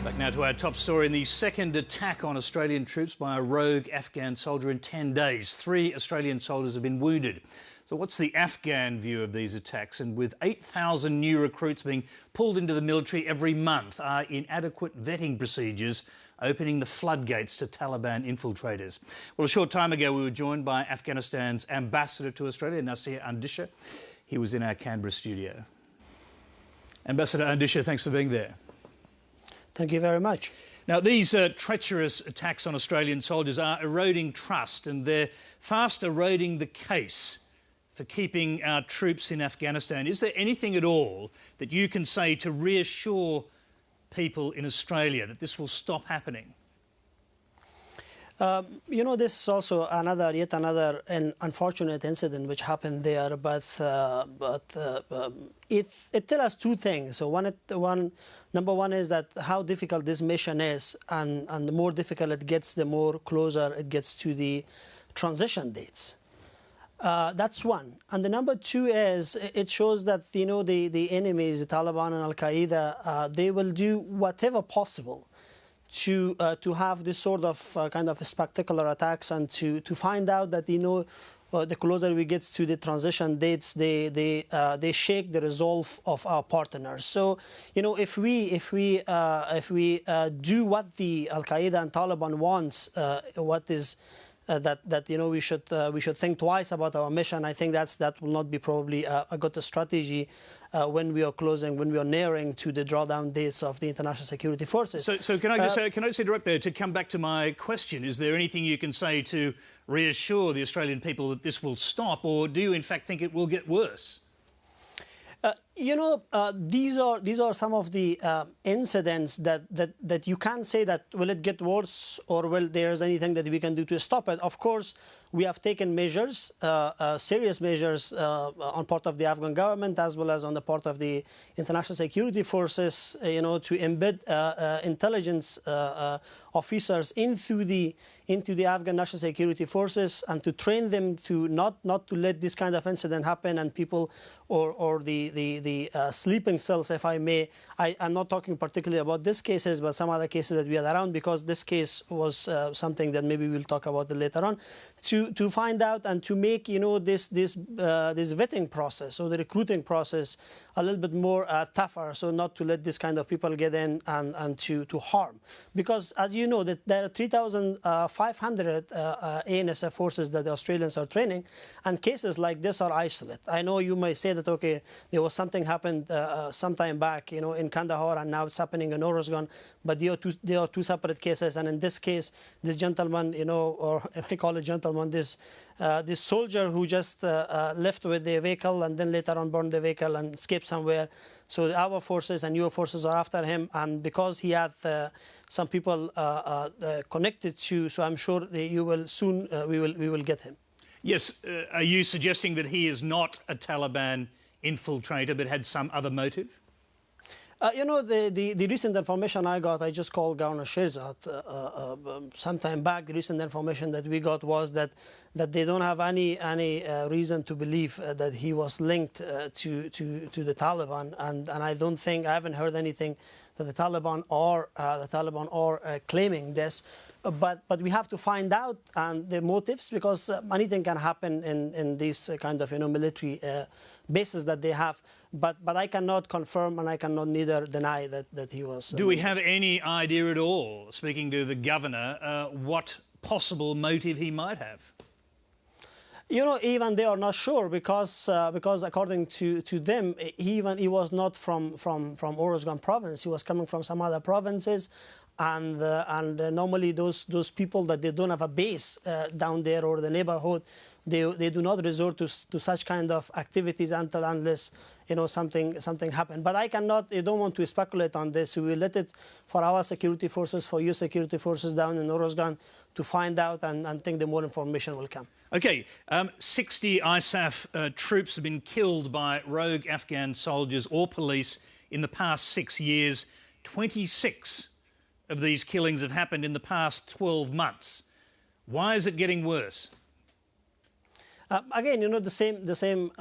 Back now to our top story. In the second attack on Australian troops by a rogue Afghan soldier in 10 days, 3 Australian soldiers have been wounded. So what's the Afghan view of these attacks? And with 8,000 new recruits being pulled into the military every month, are inadequate vetting procedures opening the floodgates to Taliban infiltrators? Well, a short time ago, we were joined by Afghanistan's ambassador to Australia, Nasir Andisha. He was in our Canberra studio. Ambassador Andisha, thanks for being there. Thank you very much. Now, these treacherous attacks on Australian soldiers are eroding trust, and they're fast eroding the case for keeping our troops in Afghanistan. Is there anything at all that you can say to reassure people in Australia that this will stop happening? You know, this is also yet another unfortunate incident which happened there, but it tells us two things. So number one is that how difficult this mission is, and the more difficult it gets, the more closer it gets to the transition dates. That's one. And the number two is it shows that, you know, the enemies, the Taliban and Al-Qaeda, they will do whatever possible to have this sort of kind of spectacular attacks, and to find out that, you know, the closer we get to the transition dates, they shake the resolve of our partners. So, you know, if we do what the Al-Qaeda and Taliban wants, what is that you know, we should think twice about our mission. I think that will not be probably a good strategy when we are nearing to the drawdown dates of the international security forces. So can I just interrupt there to come back to my question? Is there anything you can say to reassure the Australian people that this will stop, or do you in fact think it will get worse? You know, these are some of the incidents that you can't say that will it get worse, or will there's anything that we can do to stop it. Of course, we have taken measures, serious measures on part of the Afghan government as well as on the part of the international security forces, you know, to embed intelligence officers into the Afghan national security forces, and to train them to not to let this kind of incident happen, and people or the sleeping cells, if I may. I'm not talking particularly about these cases, but some other cases that we had around, because this case was something that maybe we'll talk about later on, to find out and to make, you know, this vetting process, or the recruiting process, a little bit more tougher, so not to let this kind of people get in and to harm. Because as you know, that there are 3,500 ANSF forces that the Australians are training, and cases like this are isolated. I know you may say that, okay, there was something happened some time back, you know, in Kandahar, and now it's happening in Oregon, but they are two separate cases. And in this case, this gentleman, you know, or I call it gentleman, this soldier who just left with the vehicle and then later on burned the vehicle and escaped somewhere. So our forces and your forces are after him, and because he had some people connected to, so I'm sure that you will soon we will get him. Yes, are you suggesting that he is not a Taliban infiltrator but had some other motive? You know, the recent information I got, I just called Governor Shirzad some time back. The recent information that we got was that they don't have any reason to believe that he was linked to the Taliban, and I haven't heard anything that the Taliban are claiming this. But we have to find out the motives, because anything can happen in these kind of, you know, military bases that they have. But I cannot confirm, and I cannot neither deny that he was. Do we have any idea at all, speaking to the governor, what possible motive he might have? You know, even they are not sure, because according to them, he was not from Oregon province. He was coming from some other provinces. And normally those people that they don't have a base down there or the neighborhood, they do not resort to such kind of activities unless, you know, something happened. But I don't want to speculate on this. We will let it for our security forces, for your security forces down in Oregon to find out, and think the more information will come. Okay, 60 ISAF troops have been killed by rogue Afghan soldiers or police in the past 6 years. 26 of these killings have happened in the past 12 months. Why is it getting worse? Again, you know, the same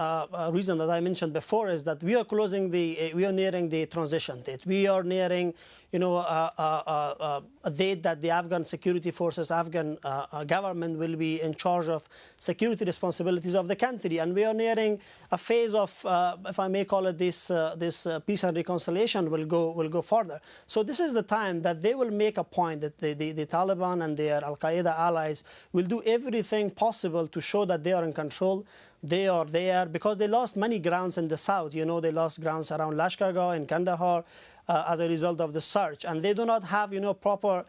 reason that I mentioned before is that we are nearing the transition date. We are nearing, a date that the Afghan security forces, Afghan government will be in charge of security responsibilities of the country, and we are nearing a phase of, if I may call it this peace and reconciliation will go further. So this is the time that they will make a point that the Taliban and their Al-Qaeda allies will do everything possible to show that they are in control. They are there because they lost many grounds in the south. They lost grounds around Lashkargah and Kandahar as a result of the surge, and they do not have proper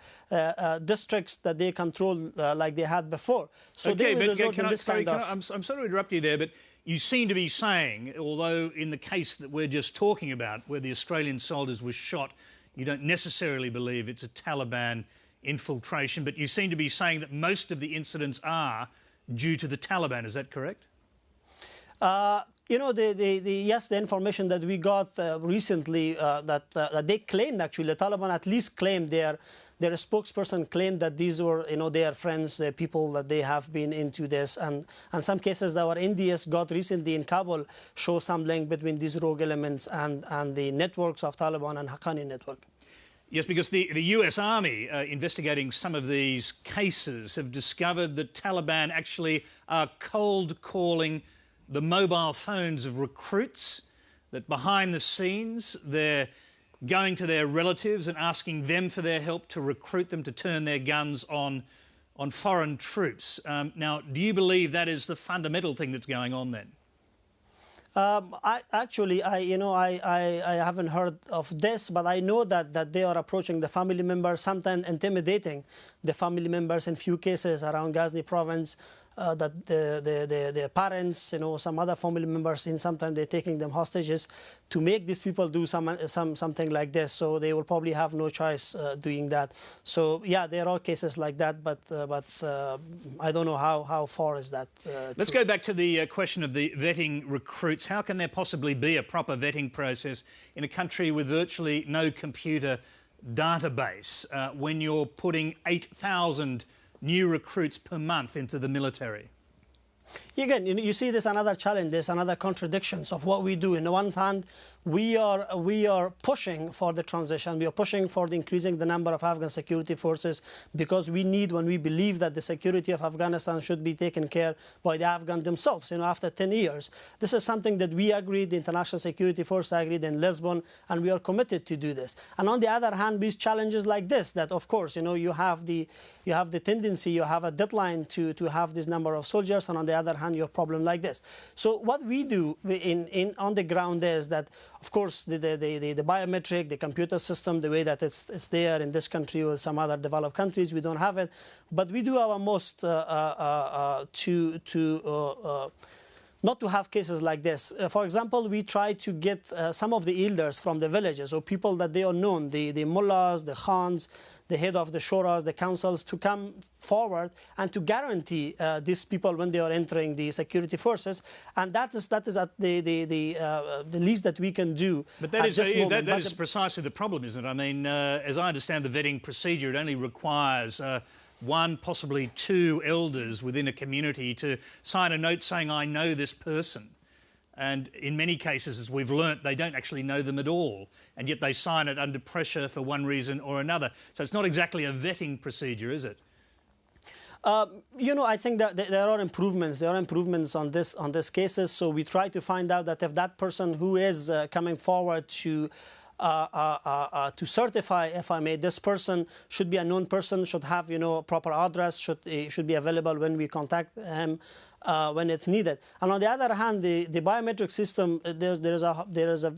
districts that they control like they had before. So okay, they will resort but in this kind of... I'm sorry to interrupt you there, but you seem to be saying, although in the case that we're just talking about, where the Australian soldiers were shot, you don't necessarily believe it's a Taliban infiltration, but you seem to be saying that most of the incidents are due to the Taliban. Is that correct? Yes, the information that we got recently that they claimed, actually, the Taliban at least claimed, their spokesperson claimed that these were, their friends, the people that they have been into this. And some cases that our NDS got recently in Kabul show some link between these rogue elements and the networks of Taliban and Haqqani network. Yes, because the US Army, investigating some of these cases, have discovered that Taliban actually are cold calling the mobile phones of recruits, that behind the scenes they're going to their relatives and asking them for their help to recruit them to turn their guns on foreign troops. Now, do you believe that is the fundamental thing that's going on then? I haven't heard of this, but I know that they are approaching the family members, sometimes intimidating the family members in few cases around Ghazni province. That the parents, some other family members, sometimes they're taking them hostages to make these people do something like this. So they will probably have no choice doing that. So yeah, there are cases like that, but I don't know how far is that. Let's go back to the question of the vetting recruits. How can there possibly be a proper vetting process in a country with virtually no computer database when you're putting 8,000 new recruits per month into the military? Again, you see this another challenge, there's another contradictions of what we do. On the one hand, we are pushing for the transition, we are pushing for increasing the number of Afghan security forces because we need, when we believe that the security of Afghanistan should be taken care by the Afghan themselves, after 10 years. This is something that we agreed, the International Security Force agreed in Lisbon, and we are committed to do this. And on the other hand, these challenges like this, that of course, you have the tendency, you have a deadline to have this number of soldiers, and on the other hand, you have a problem like this. So what we do on the ground is that, of course, the biometric, the computer system, the way that it's there in this country or some other developed countries, we don't have it. But we do our most not to have cases like this. For example, we try to get some of the elders from the villages, or people that they are known, the mullahs, the khans, the head of the shuras, the councils, to come forward and to guarantee these people when they are entering the security forces, and that is at the least that we can do. But that is precisely the problem, isn't it? I mean, as I understand the vetting procedure, it only requires one, possibly two elders within a community to sign a note saying, I know this person. And in many cases, as we've learnt, they don't actually know them at all, and yet they sign it under pressure for one reason or another. So it's not exactly a vetting procedure, is it? I think that there are improvements. There are improvements on this cases. So we try to find out that if that person who is coming forward to certify, if I may, this person should be a known person, should have a proper address, should be available when we contact him. When it's needed. And on the other hand, the biometric system, there is a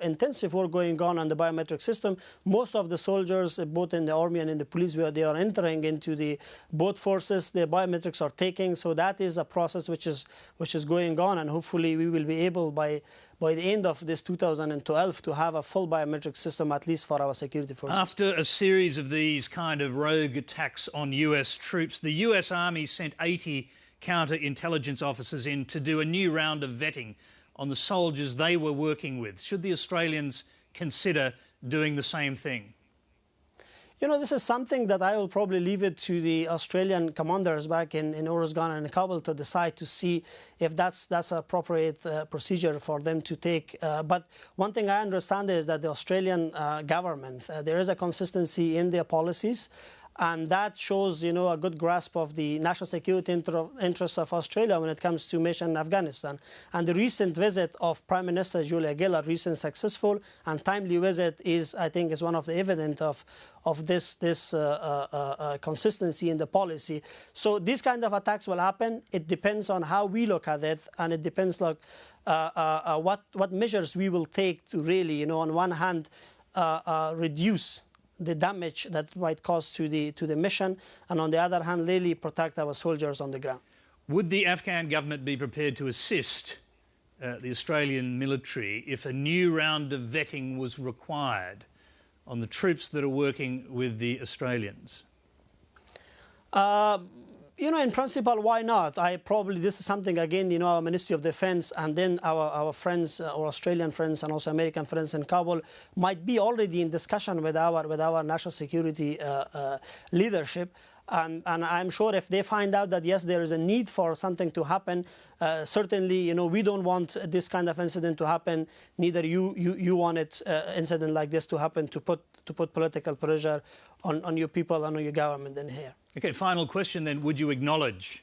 intensive work going on the biometric system. Most of the soldiers, both in the army and in the police, where they are entering into the both forces, the biometrics are taking. So that is a process which is going on, and hopefully we will be able by the end of this 2012 to have a full biometric system, at least for our security forces. After a series of these kind of rogue attacks on US troops, the US Army sent 80 counterintelligence officers in to do a new round of vetting on the soldiers they were working with. Should the Australians consider doing the same thing? You know, this is something that I will probably leave it to the Australian commanders back in Uruzgan and Kabul to decide to see if that's an appropriate procedure for them to take. But one thing I understand is that the Australian government, there is a consistency in their policies. And that shows, you know, a good grasp of the national security interests of Australia when it comes to mission in Afghanistan. And the recent visit of Prime Minister Julia Gillard, recent successful and timely visit, is, I think, is one of the evidence of this consistency in the policy. So these kind of attacks will happen. It depends on how we look at it, and it depends like what measures we will take to really, you know, on one hand, reduce the damage that might cause to the mission, and on the other hand, really protect our soldiers on the ground. Would the Afghan government be prepared to assist the Australian military if a new round of vetting was required on the troops that are working with the Australians? You know, in principle, why not? This is something, again, you know, our Ministry of Defense and then our friends, our Australian friends and also American friends in Kabul might be already in discussion with our national security leadership. And I'm sure if they find out that, yes, there is a need for something to happen, certainly, you know, we don't want this kind of incident to happen. Neither you want incident like this to happen, to put political pressure on your people and on your government in here. Okay, final question then. Would you acknowledge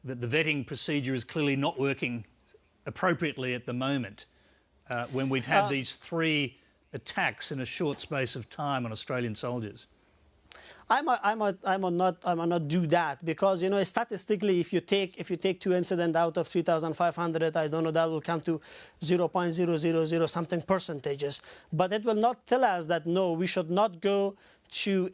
that the vetting procedure is clearly not working appropriately at the moment when we've had these 3 attacks in a short space of time on Australian soldiers? I might not do that, because, you know, statistically, if you take 2 incidents out of 3,500, I don't know, that will come to 0.000 something percentages. But it will not tell us that, no, we should not go to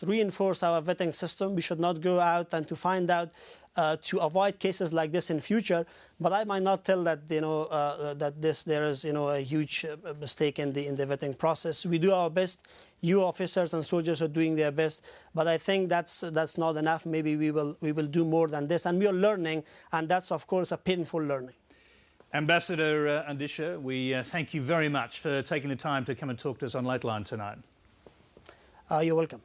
reinforce our vetting system. We should not go out and to find out to avoid cases like this in future. But I might not tell that, you know, there is, you know, a huge mistake in the vetting process. We do our best. You officers and soldiers are doing their best, but I think that's not enough. Maybe we will do more than this, and we are learning, and that's of course a painful learning. Ambassador Andisha, we thank you very much for taking the time to come and talk to us on Late Line tonight. You're welcome.